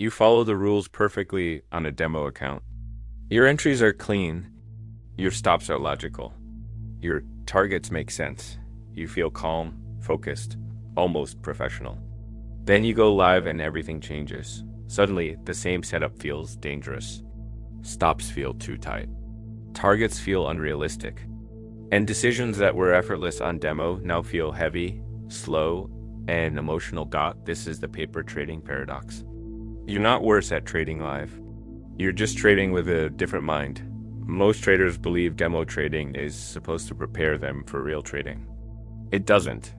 You follow the rules perfectly on a demo account. Your entries are clean. Your stops are logical. Your targets make sense. You feel calm, focused, almost professional. Then you go live and everything changes. Suddenly, the same setup feels dangerous. Stops feel too tight. Targets feel unrealistic. And decisions that were effortless on demo now feel heavy, slow, and emotional. This is the paper trading paradox. You're not worse at trading live. You're just trading with a different mind. Most traders believe demo trading is supposed to prepare them for real trading. It doesn't,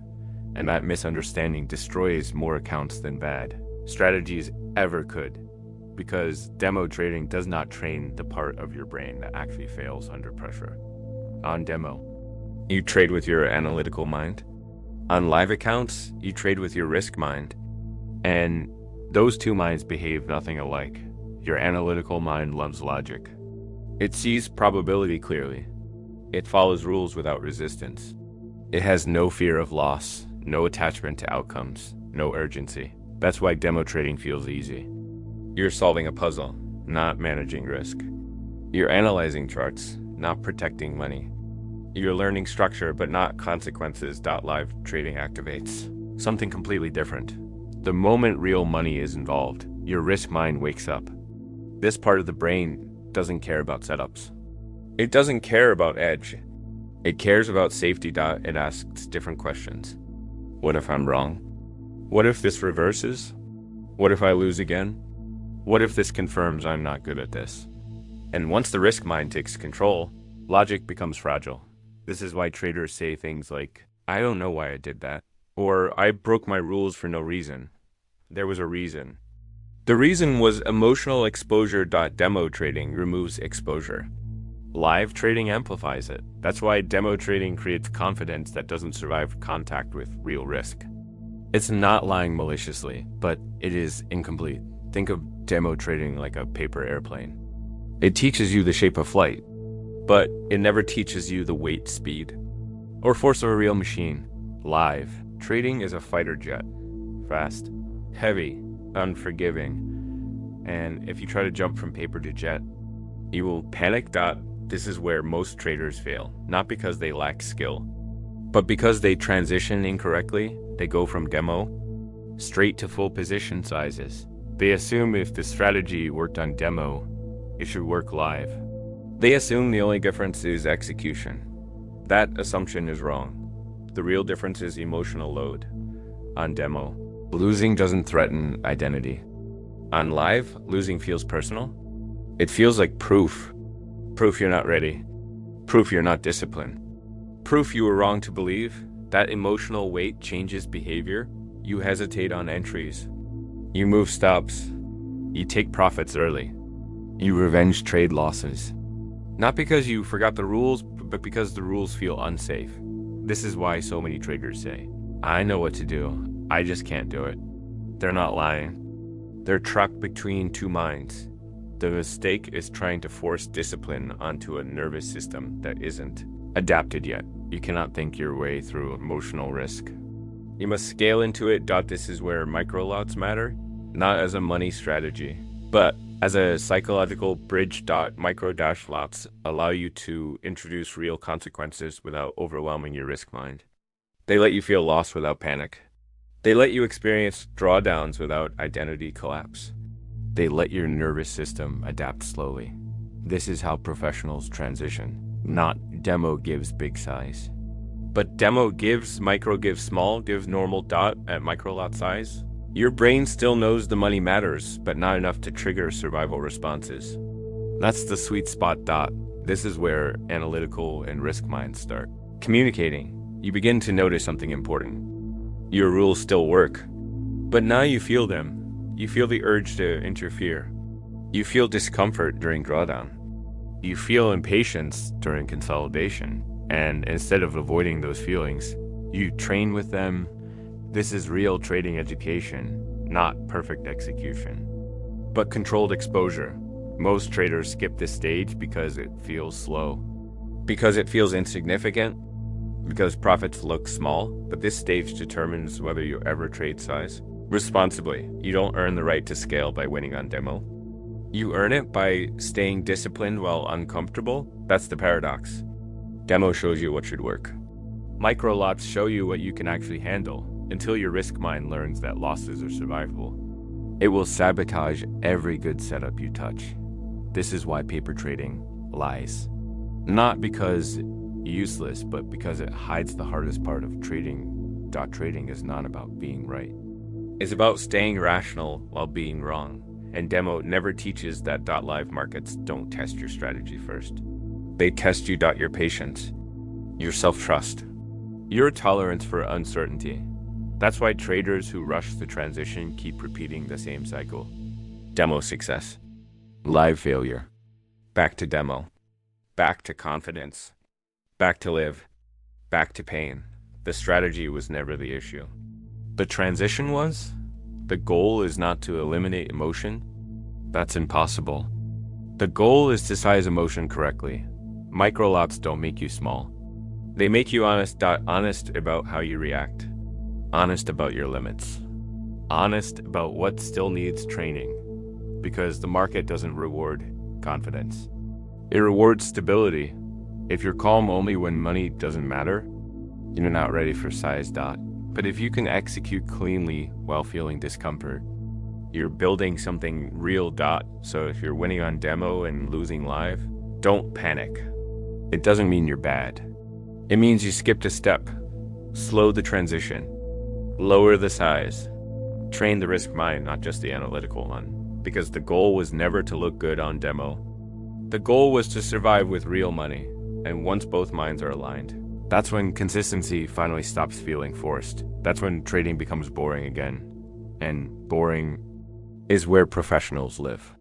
and that misunderstanding destroys more accounts than bad strategies ever could, because demo trading does not train the part of your brain that actually fails under pressure. On demo, you trade with your analytical mind. On live accounts, you trade with your risk mind. And those two minds behave nothing alike. Your analytical mind loves logic. It sees probability clearly. It follows rules without resistance. It has no fear of loss, no attachment to outcomes, no urgency. That's why demo trading feels easy. You're solving a puzzle, not managing risk. You're analyzing charts, not protecting money. You're learning structure, but not consequences. Live trading activates something completely different. The moment real money is involved, your risk mind wakes up. This part of the brain doesn't care about setups. It doesn't care about edge. It cares about safety. It asks different questions. What if I'm wrong? What if this reverses? What if I lose again? What if this confirms I'm not good at this? And once the risk mind takes control, logic becomes fragile. This is why traders say things like, I don't know why I did that, or I broke my rules for no reason. There was a reason. The reason was emotional exposure. Demo trading removes exposure. Live trading amplifies it. That's why demo trading creates confidence that doesn't survive contact with real risk. It's not lying maliciously, but it is incomplete. Think of demo trading like a paper airplane. It teaches you the shape of flight, but it never teaches you the weight, speed, or force of a real machine. Live trading is a fighter jet. Fast, heavy, unforgiving. And if you try to jump from paper to jet, you will panic. This is where most traders fail, not because they lack skill, but because they transition incorrectly. They go from demo straight to full position sizes. They assume if the strategy worked on demo, it should work live. They assume the only difference is execution. That assumption is wrong. The real difference is emotional load. On demo, losing doesn't threaten identity. On live, losing feels personal. It feels like proof. Proof you're not ready. Proof you're not disciplined. Proof you were wrong to believe. That emotional weight changes behavior. You hesitate on entries. You move stops. You take profits early. You revenge trade losses. Not because you forgot the rules, but because the rules feel unsafe. This is why so many traders say, I know what to do, I just can't do it. They're not lying. They're trapped between two minds. The mistake is trying to force discipline onto a nervous system that isn't adapted yet. You cannot think your way through emotional risk. You must scale into it. This is where micro lots matter, not as a money strategy, but as a psychological bridge. Micro dash lots allow you to introduce real consequences without overwhelming your risk mind. They let you feel lost without panic. They let you experience drawdowns without identity collapse. They let your nervous system adapt slowly. This is how professionals transition. Not demo gives big size, but demo gives micro, gives small, gives normal. At micro lot size, your brain still knows the money matters, but not enough to trigger survival responses. That's the sweet spot. This is where analytical and risk minds start communicating. You begin to notice something important. Your rules still work, but now you feel them. You feel the urge to interfere. You feel discomfort during drawdown. You feel impatience during consolidation. And instead of avoiding those feelings, you train with them. This is real trading education, not perfect execution, but controlled exposure. Most traders skip this stage because it feels slow, because it feels insignificant, because profits look small. But this stage determines whether you ever trade size. responsibly. You don't earn the right to scale by winning on demo. You earn it by staying disciplined while uncomfortable. That's the paradox. Demo shows you what should work. Micro lots show you what you can actually handle until your risk mind learns that losses are survivable. It will sabotage every good setup you touch. This is why paper trading lies. Not because useless, but because it hides the hardest part of trading. Trading is not about being right. It's about staying rational while being wrong. And demo never teaches that live markets don't test your strategy first. They test you your patience, your self-trust, your tolerance for uncertainty. That's why traders who rush the transition keep repeating the same cycle. Demo success, live failure, back to demo, back to confidence, back to live, back to pain. The strategy was never the issue. The transition was. The goal is not to eliminate emotion. That's impossible. The goal is to size emotion correctly. Micro lots don't make you small. They make you honest about how you react. Honest about your limits. Honest about what still needs training. Because the market doesn't reward confidence. It rewards stability. If you're calm only when money doesn't matter, you're not ready for size. But if you can execute cleanly while feeling discomfort, you're building something real. So if you're winning on demo and losing live, don't panic. It doesn't mean you're bad. It means you skipped a step. Slow the transition. Lower the size. Train the risk mind, not just the analytical one. Because the goal was never to look good on demo. The goal was to survive with real money. And once both minds are aligned, that's when consistency finally stops feeling forced. That's when trading becomes boring again. And boring is where professionals live.